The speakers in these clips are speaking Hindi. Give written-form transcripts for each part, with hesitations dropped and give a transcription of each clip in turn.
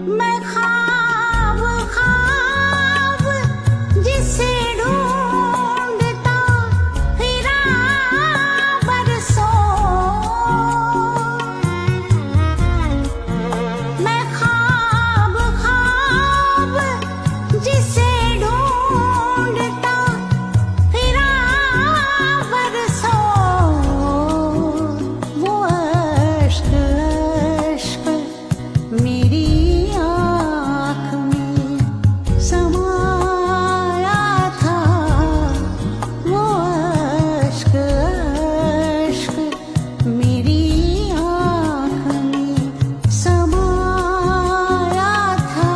मैं ख्वाब ख्वाब जिसे ढूंढता फिरा बरसों, मैं ख्वाब ख्वाब जिसे ढूंढता फिरा बरसों, वो अश्क अश्क मेरी आँख में समाया था, वो अश्क अश्क मेरी आँख में समाया था।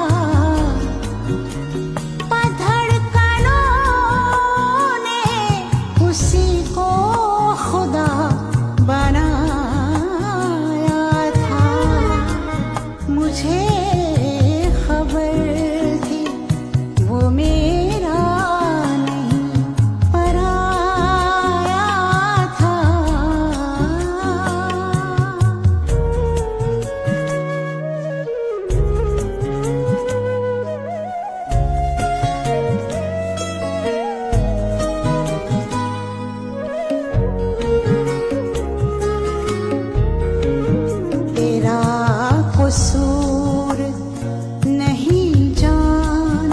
धड़कनों ने उसी को खुदा बनाया था, मुझे खबर थी वो मेरा नहीं पराया था। तेरा कसूर नहीं जान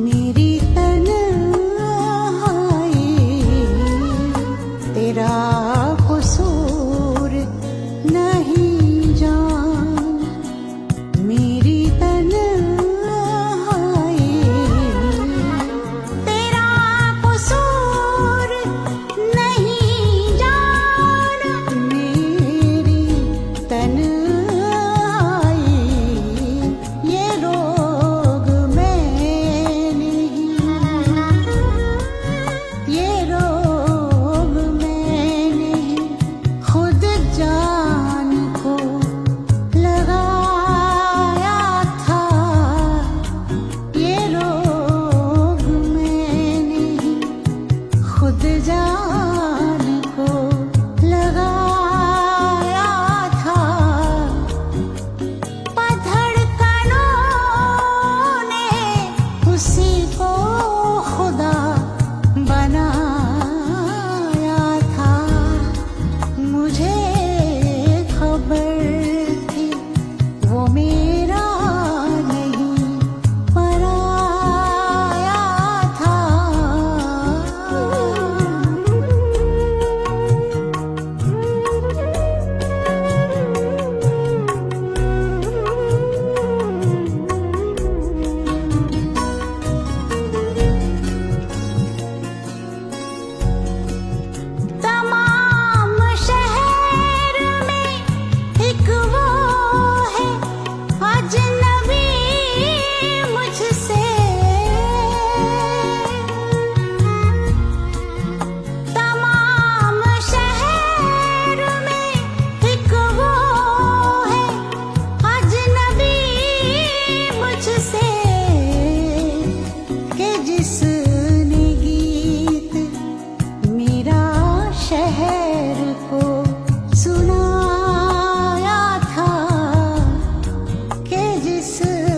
मेरी तन्हाई, तेरा कसूर नहीं जान मेरी तन्हाई, तेरा कसूर नहीं जान मेरी तन्हाई, ये रोग मैं नहीं, ये रोग मैं नहीं, खुद जान को लगाया था, ये रोग मैं नहीं, खुद जान को लगाया था। धड़कनों ने उसी को खुदा बनाया था, मुझे खबर थी वो मेरा नहीं पराया था। तमाम शहर में एक वो है अजनबी मुझसे, तमाम शहर में एक वो है अजनबी मुझसे, कि जिसने गीत मेरा शहर को सुनाया था, कि जिसने